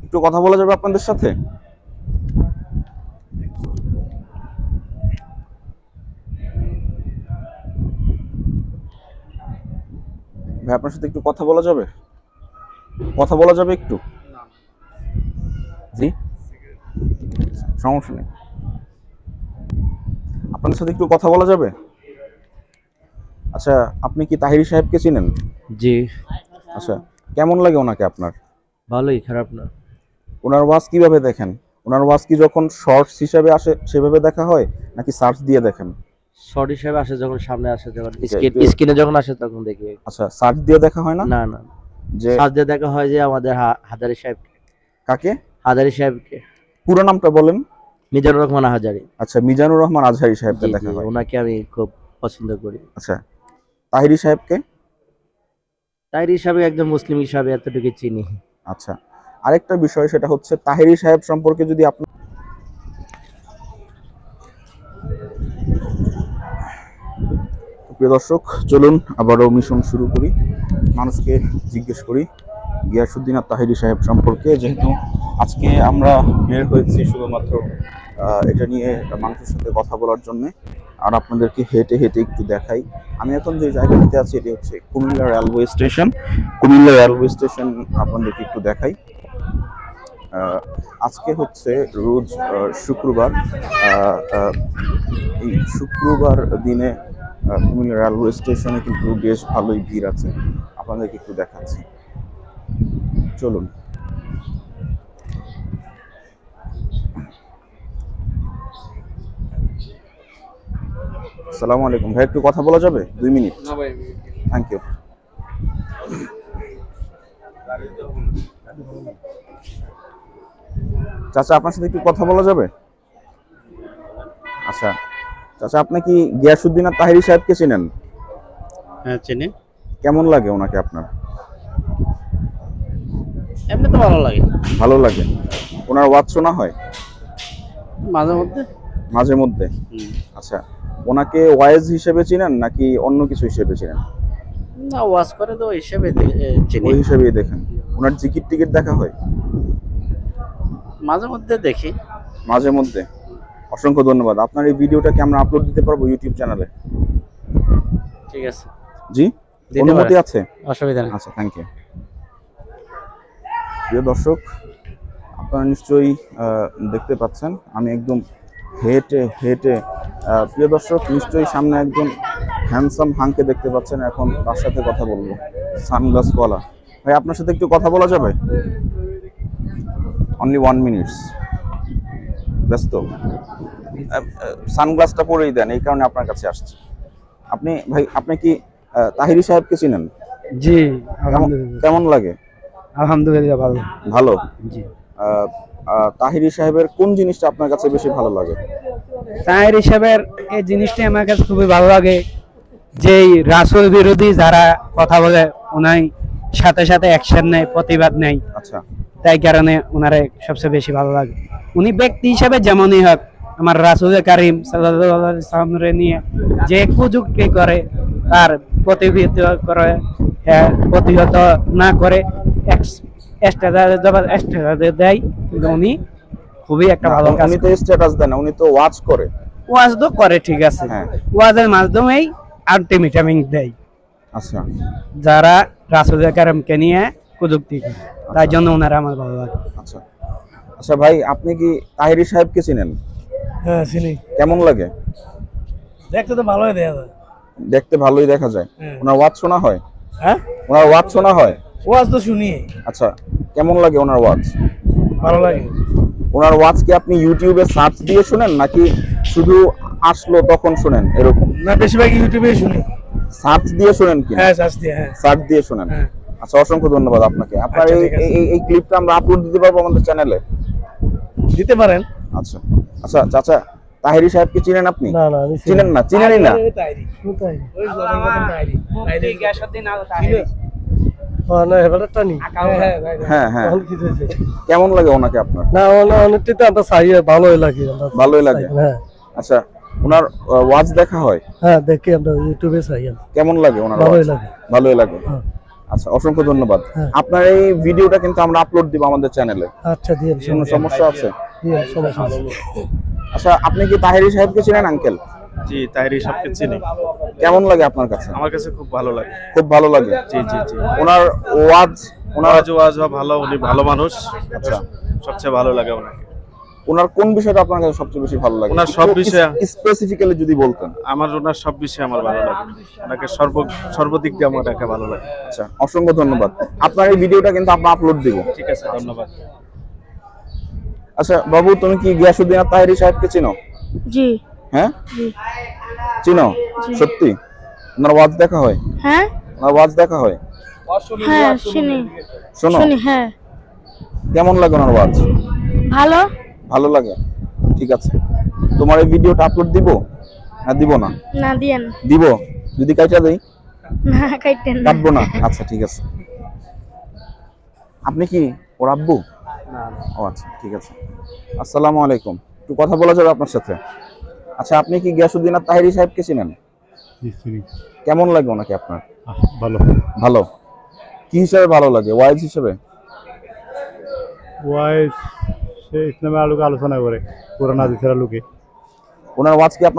একটু কথা বলা যাবে আপনাদের সাথে? ভাই আপনার সাথে একটু কথা বলা যাবে? কথা বলা যাবে একটু? জি, সমস্যা নেই। আপনাদের সাথে একটু কথা বলা যাবে? আচ্ছা, আপনি কি তাহিরি সাহেবকে চিনেন? জি। আচ্ছা, কেমন লাগে ওনাকে আপনার? ভালোই, খারাপ না। ওনার ওয়াজ কিভাবে দেখেন? ওনার ওয়াজ কি যখন শর্টস হিসেবে আসে সেভাবে দেখা হয় নাকি সার্চ দিয়ে দেখেন? শর্ট হিসেবে আসে যখন, সামনে আসে যখন, যে- স্ক্রিনে যখন আসে তখন দেখি। আচ্ছা, সার্চ দিয়ে দেখা হয় না? না না, যে সাজদে দেখা হয় যে আমাদের হাজারি সাহেবকে। কাকে? হাজারি সাহেবকে। পুরো নামটা বলেন। মিজানুর রহমান হাজারি। আচ্ছা, মিজানুর রহমান আজহারী সাহেবকে জি জি, দেখা হয়। ওনাকে আমি খুব পছন্দ করি। আচ্ছা, তাহিরি সাহেবকে? তাইর হিসাবে একজন মুসলিম হিসাবে এতটুকু চিনি। আচ্ছা, আরেকটা বিষয় সেটা হচ্ছে তাহিরি সাহেব সম্পর্কে যদি আপনি প্রিয় দর্শক, চলুন আবারও মিশন শুরু করি। মানুষকে জিজ্ঞেস করি গিয়াসউদ্দিন আর তাহিরি সাহেব সম্পর্কে, যেহেতু আজকে আমরা বের হয়েছি শুধুমাত্র এটা নিয়ে মানুষের সাথে কথা বলার জন্য, আর আপনাদেরকে হেঁটে হেঁটে একটু দেখাই। আমি এখন যে জায়গাটিতে আছি এটি হচ্ছে Comilla railway station. Comilla railway station আপনাদেরকে একটু দেখাই। আজকে হচ্ছে রোজ শুক্রবার। এই শুক্রবার দিনে কুমিল্লা রেলওয়ে স্টেশনে কিন্তু বেশ ভালোই ভিড় আছে, আপনাদেরকে একটু দেখাচ্ছি, চলুন। আসসালামু আলাইকুম ভাই, একটু কথা বলা যাবে 2 মিনিট? না ভাই, থ্যাংক ইউ। চাচা, আপনার সাথে একটু কথা বলা যাবে? আচ্ছা চাচা, আপনি কি গিয়াসউদ্দিন আর তাহিরি সাহেবকে চেনেন? হ্যাঁ চিনি। কেমন লাগে ওনাকে আপনার? এমনি তো ভালো লাগে, ভালো লাগে। ওনার ওয়াজ শোনা হয় মাঝে মধ্যে। মাঝে মধ্যে? আচ্ছা, ওনাকে ওয়াইজ হিসেবে চিনেন নাকি অন্য কিছু হিসেবে চিনেন? না, ওয়াজ করে তো হিসেবে চিনি। ওই হিসেবেই দেখেন। ওনার জিকির টিকিট দেখা হয় মাঝে মধ্যে দেখি। মাঝে মধ্যে? অসংখ্য ধন্যবাদ। আপনার এই ভিডিওটা কি আমরা আপলোড দিতে পারবো ইউটিউব চ্যানেলে? ঠিক আছে, জি, অনুমতি আছে? অসুবিধা নেই। আচ্ছা, থ্যাংক ইউ। প্রিয় দর্শক, আপনারা নিশ্চয়ই দেখতে পাচ্ছেন আমি একদম হেঁটে হেঁটে প্রিয় দর্শক নিশ্চয়ই সামনে একজন হ্যান্ডসাম হাংকে দেখতে পাচ্ছেন। এখন তার সাথে কথা বলবো, সানগ্লাসওয়ালা। ভাই আপনার সাথে একটু কথা বলা যাবে? Only 1 minutes. ব্যস্ত? সানগ্লাসটা পরেই দেন, এই কারণে আপনার কাছে আসছি। আপনি ভাই, আপনি কি তাহিরি সাহেবকে চিনেন? জি, কেমন লাগে? আলহামদুলিল্লাহ ভালো। ভালো। জি, তাহিরি সাহেবের কোন জিনিসটা আপনার কাছে বেশি ভালো লাগে? তাহের হিসাবের এই জিনিসটা আমার কাছে খুবই ভালো লাগে, যে রাসূল বিরোধী যারা কথা বলে ওনাই সাথে সাথে অ্যাকশন নেয়, প্রতিবাদ নেয়। আচ্ছা, তাই কারণে ওনারে সবচেয়ে বেশি ভালো লাগে। উনি ব্যক্তি হিসাবে যেমনই হোক, আমার রাসূল কারীম সাল্লাল্লাহু আলাইহি ওয়াসাল্লামকে নিয়ে যে কুযুক্তি করে তার প্রতিবিহিত করে, প্রতিহত না করে এক্সট্রা দেয়, কিন্তু উনি খুবই একটা ভালো কাজ উনি তো স্ট্যাটাস দেন না, উনি তো ওয়াচ করে। ওয়াজ তো করে, ঠিক আছে, হ্যাঁ। ওয়াজের মাধ্যমেই আলটিমেটাম দেয় আচ্ছা, যারা রাসূল কারীমকে নিয়ে কুযুক্তি করে। তাই জন্য ওনারা আমার ভালো লাগে। আচ্ছা। আচ্ছা ভাই, আপনি কি তাহিরি সাহেবকে চিনেন? হ্যাঁ চিনি। কেমন লাগে? দেখতে তো ভালোই দেখা যায়। দেখতে ভালোই দেখা যায়। ওনার ওয়াজ শোনা হয়? হ্যাঁ, ওনার ওয়াজ শোনা হয়? ওয়াজ তো শুনি। আচ্ছা, কেমন লাগে ওনার ওয়াজ? ভালো লাগে। ওনার ওয়াজ কি আপনি ইউটিউবে সার্চ দিয়ে শুনেন নাকি শুধু আসলো তখন শুনেন এরকম? না, বেশিরভাগ ইউটিউবে শুনি। সার্চ দিয়ে শুনেন কি? হ্যাঁ, সার্চ দিয়ে। হ্যাঁ, সার্চ দিয়ে শুনেন। হ্যাঁ। আচ্ছা, অসংখ্য ধন্যবাদ আপনাকে। আপনার আচ্ছা, এই ঠিক আছে। এই ক্লিপটা আমরা আপলোড দিতে পারবো আমাদের চ্যানেলে? দিতে পারেন। আচ্ছা আচ্ছা, চাচা তাহিরি সাহেবকে চিনেন আপনি? না না, আমি চিনেন না? চিনেনই না? তাইরি। ওই তাইরি। মুফতি গিয়াসউদ্দিন আল তাহিরি। না হেবারটা নি। হ্যাঁ হ্যাঁ। তখন কি হয়েছে? কেমন লাগে ওনাকে আপনার? না অনেকটাই তো আমরা চাই, ভালোই লাগে। ভালোই লাগে। হ্যাঁ আচ্ছা, ওনার ওয়াজ দেখা হয়? হ্যাঁ, দেখি আমরা ইউটিউবে চাই। কেমন লাগে ওনার ওয়াজ? ভালোই লাগে। ভালোই লাগে। হ্যাঁ। আচ্ছা, অসংখ্য ধন্যবাদ। হ্যাঁ। আপনার এই ভিডিওটা কিন্তু আমরা আপলোড দিব আমাদের চ্যানেলে, আচ্ছা দিয়ে কোনো সমস্যা আছে? সমস্যা নেই। আচ্ছা, আপনি কি তাহেরি সাহেবকে চিনেন আঙ্কেল? জি, তাইরি সবকে চিনি। কেমন লাগে আপনার কাছে? আমার কাছে খুব ভালো লাগে। খুব ভালো লাগে। জি জি জি। ওনার ওয়াজ, ওনার ওয়াজ ভালো, উনি ভালো মানুষ। আচ্ছা, সবচেয়ে ভালো লাগে ওনাকে। ওনার কোন বিষয়টা আপনার কাছে সবচেয়ে বেশি ভালো লাগে? ওনার সব বিষয়ে স্পেসিফিক্যালি যদি বলতেন। ওনার সব বিষয়ে আমার ভালো লাগে। ওনাকে সর্বদিক দিয়ে আমার ভালো লাগে। আচ্ছা, অসংখ্য ধন্যবাদ। আপনার এই ভিডিওটা কিন্তু আমরা আপলোড দিব। ঠিক আছে, ধন্যবাদ। আচ্ছা বাবু, তুমি কি গিয়াসউদ্দিন আর তাহেরি সাহেবকে চিনো? জি হ্যাঁ, জি চিনো? সত্যি? ওনার ওয়াজ দেখা হয়? হ্যাঁ ওনার ওয়াজ দেখা হয়? হ্যাঁ শুনি শোনো, শুনি হ্যাঁ কেমন লাগে ওনার ওয়াজ? ভালো ভালো লাগে। ঠিক আছে, তোমার এই ভিডিওটা আপলোড দিব না দিব না? না দিয়েন দিব। যদি কাইটা দেই? না কাইটেন না কাটবো না। আচ্ছা ঠিক আছে। আপনি কি ওর আব্বু? ও আচ্ছা, ঠিক আছে। আসসালামু আলাইকুম, একটু কথা বলা যাবে আপনার সাথে? আচ্ছা, আপনি কি গিয়াসউদ্দিন আর তাহেরি সাহেবকে চিনেন? কেমন লাগে ওনাকে আপনার? ভালো। ভালো। কি হিসাবে ভালো লাগে? ওয়াইজ হিসেবে? ওয়াইজ সে ইসলামের আলোকে আলোচনা করে, কোরআন হাদিসের আলোকে। ওনার ওয়াজ কি আপনার